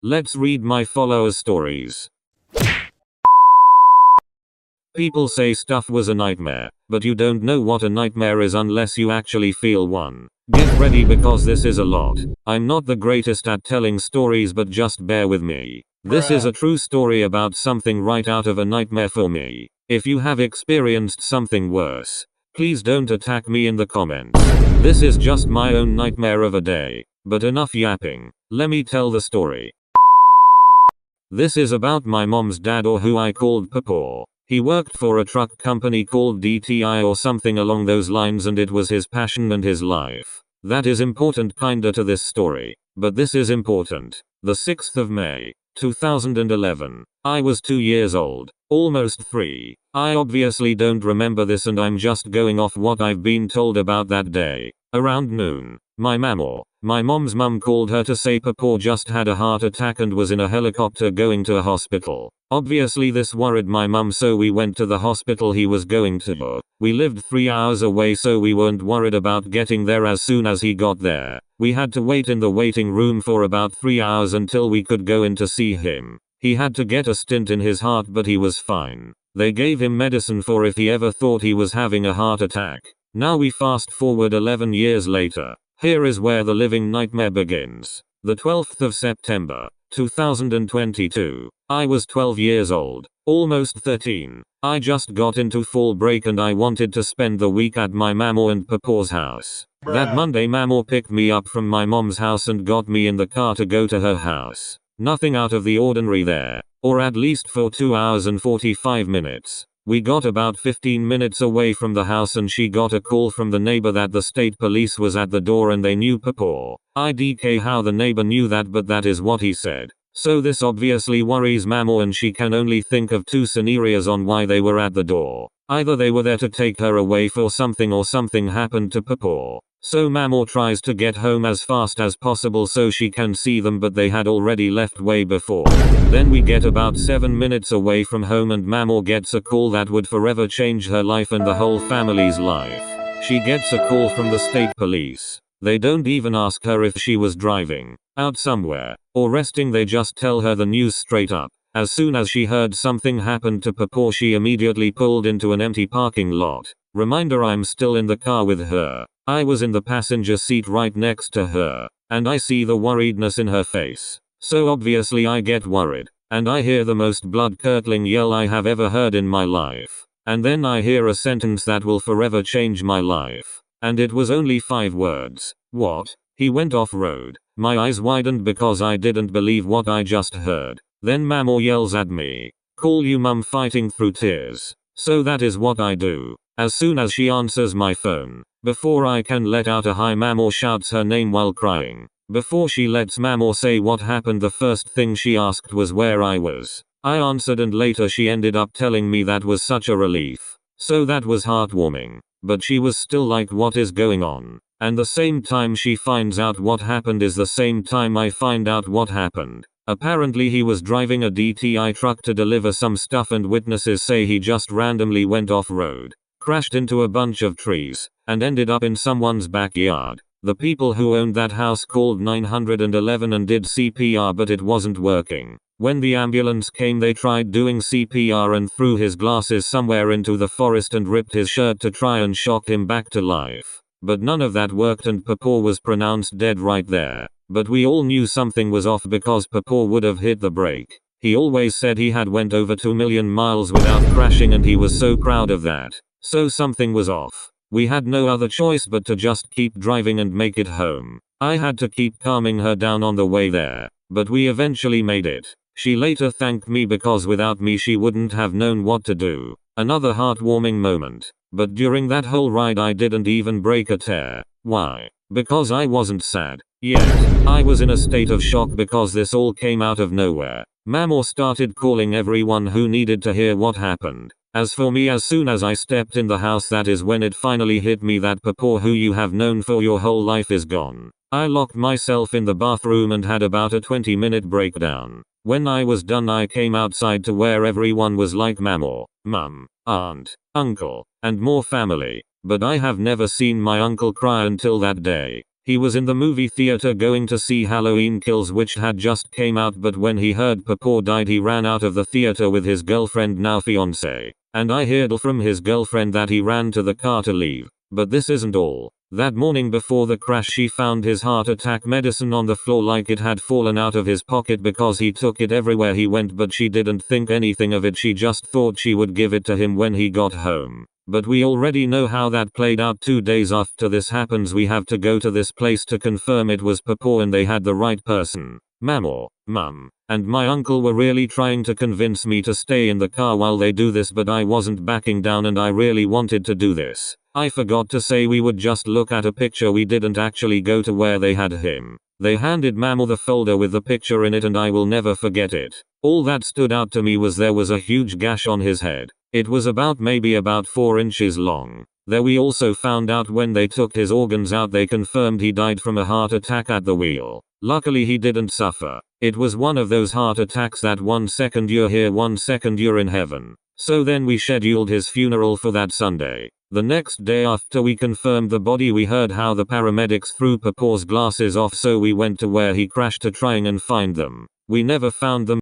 Let's read my followers' stories. People say stuff was a nightmare, but you don't know what a nightmare is unless you actually feel one. Get ready because this is a lot. I'm not the greatest at telling stories, but just bear with me. This is a true story about something right out of a nightmare for me. If you have experienced something worse, please don't attack me in the comments. This is just my own nightmare of a day. But enough yapping. Let me tell the story. This is about my mom's dad, or who I called Papa. He worked for a truck company called DTI or something along those lines, and it was his passion and his life. That is important kinda to this story. But this is important. The 6th of May, 2011. I was 2 years old. Almost 3. I obviously don't remember this, and I'm just going off what I've been told about that day. Around noon, my mom's mum called her to say Papa just had a heart attack and was in a helicopter going to a hospital. Obviously this worried my mum, so we went to the hospital he was going to. We lived 3 hours away, so we weren't worried about getting there. As soon as he got there, we had to wait in the waiting room for about 3 hours until we could go in to see him. He had to get a stent in his heart, but he was fine. They gave him medicine for if he ever thought he was having a heart attack. Now we fast forward 11 years later. Here is where the living nightmare begins. The 12th of September, 2022. I was 12 years old, almost 13. I just got into fall break and I wanted to spend the week at my mama and papa's house. That Monday, mama picked me up from my mom's house and got me in the car to go to her house. Nothing out of the ordinary there, or at least for 2 hours and 45 minutes. We got about 15 minutes away from the house and she got a call from the neighbor that the state police was at the door and they knew Papa. IDK how the neighbor knew that, but that is what he said. So this obviously worries mama, and she can only think of 2 scenarios on why they were at the door. Either they were there to take her away for something, or something happened to Papa. So mama tries to get home as fast as possible so she can see them, but they had already left way before. Then we get about 7 minutes away from home and mama gets a call that would forever change her life and the whole family's life. She gets a call from the state police. They don't even ask her if she was driving, out somewhere, or resting. They just tell her the news straight up. As soon as she heard something happened to Papa, she immediately pulled into an empty parking lot. Reminder, I'm still in the car with her. I was in the passenger seat right next to her, and I see the worriedness in her face. So obviously I get worried, and I hear the most blood-curdling yell I have ever heard in my life. And then I hear a sentence that will forever change my life. And it was only 5 words. What? He went off-road. My eyes widened because I didn't believe what I just heard. Then mama yells at me. Call you mum, fighting through tears. So that is what I do. As soon as she answers my phone, before I can let out a hi, mama shouts her name while crying. Before she lets mama say what happened, the first thing she asked was where I was. I answered, and later she ended up telling me that was such a relief. So that was heartwarming. But she was still like, what is going on? And the same time she finds out what happened is the same time I find out what happened. Apparently he was driving a DTI truck to deliver some stuff, and witnesses say he just randomly went off-road, crashed into a bunch of trees, and ended up in someone's backyard. The people who owned that house called 911 and did CPR, but it wasn't working. When the ambulance came, they tried doing CPR and threw his glasses somewhere into the forest and ripped his shirt to try and shock him back to life. But none of that worked and Papa was pronounced dead right there. But we all knew something was off because Papa would have hit the brake. He always said he had went over 2 million miles without crashing, and he was so proud of that. So something was off. We had no other choice but to just keep driving and make it home. I had to keep calming her down on the way there, but we eventually made it. She later thanked me because without me she wouldn't have known what to do. Another heartwarming moment. But during that whole ride I didn't even break a tear. Why? Because I wasn't sad. Yet, I was in a state of shock because this all came out of nowhere. Mama started calling everyone who needed to hear what happened. As for me, as soon as I stepped in the house, that is when it finally hit me that Papa, who you have known for your whole life, is gone. I locked myself in the bathroom and had about a 20-minute breakdown. When I was done, I came outside to where everyone was like mama, mum, aunt, uncle, and more family. But I have never seen my uncle cry until that day. He was in the movie theater going to see Halloween Kills, which had just came out, but when he heard Papaw died he ran out of the theater with his girlfriend, now fiance. And I heard from his girlfriend that he ran to the car to leave. But this isn't all. That morning before the crash she found his heart attack medicine on the floor like it had fallen out of his pocket because he took it everywhere he went, but she didn't think anything of it. She just thought she would give it to him when he got home. But we already know how that played out. 2 days after this happens we have to go to this place to confirm it was Papaw and they had the right person. Mum, and my uncle were really trying to convince me to stay in the car while they do this, but I wasn't backing down and I really wanted to do this. I forgot to say we would just look at a picture, we didn't actually go to where they had him. They handed Mamo the folder with the picture in it and I will never forget it. All that stood out to me was there was a huge gash on his head. It was maybe about 4 inches long. There we also found out when they took his organs out they confirmed he died from a heart attack at the wheel. Luckily he didn't suffer. It was one of those heart attacks that 1 second you're here, 1 second you're in heaven. So then we scheduled his funeral for that Sunday. The next day after we confirmed the body we heard how the paramedics threw Papaw's glasses off, so we went to where he crashed to try and find them. We never found them.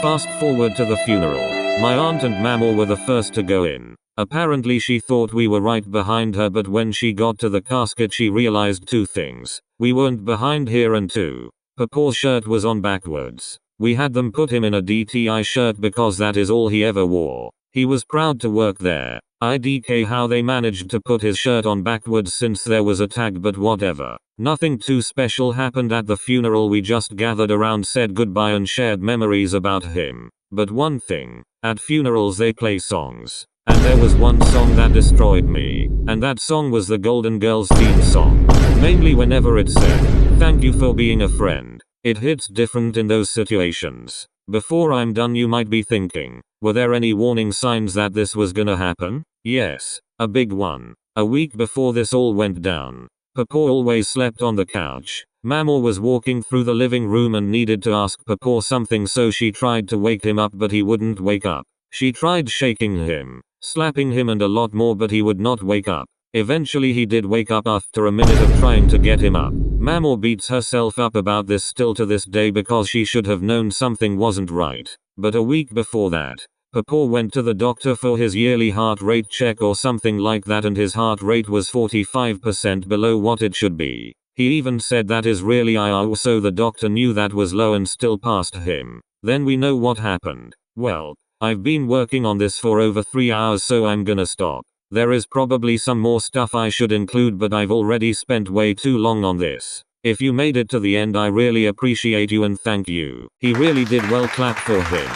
Fast forward to the funeral. My aunt and Mamo were the first to go in. Apparently she thought we were right behind her, but when she got to the casket she realized 2 things. We weren't behind here, and 2. Papaw's shirt was on backwards. We had them put him in a DTI shirt because that is all he ever wore. He was proud to work there. IDK how they managed to put his shirt on backwards since there was a tag, but whatever. Nothing too special happened at the funeral, we just gathered around, said goodbye and shared memories about him. But one thing, at funerals they play songs. And there was one song that destroyed me. And that song was the Golden Girls theme song. Mainly whenever it said, "Thank you for being a friend." It hits different in those situations. Before I'm done you might be thinking, were there any warning signs that this was gonna happen? Yes, a big one. A week before this all went down, Papaw always slept on the couch. Mamo was walking through the living room and needed to ask Papaw something, so she tried to wake him up but he wouldn't wake up. She tried shaking him, slapping him and a lot more, but he would not wake up. Eventually he did wake up after a minute of trying to get him up. Mamo beats herself up about this still to this day because she should have known something wasn't right. But a week before that, Papaw went to the doctor for his yearly heart rate check or something like that, and his heart rate was 45% below what it should be. He even said that is really IR, so the doctor knew that was low and still passed him. Then we know what happened. Well, I've been working on this for over 3 hours, so I'm gonna stop. There is probably some more stuff I should include, but I've already spent way too long on this. If you made it to the end I really appreciate you and thank you. He really did well, clap for him.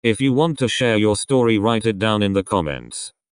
If you want to share your story, write it down in the comments.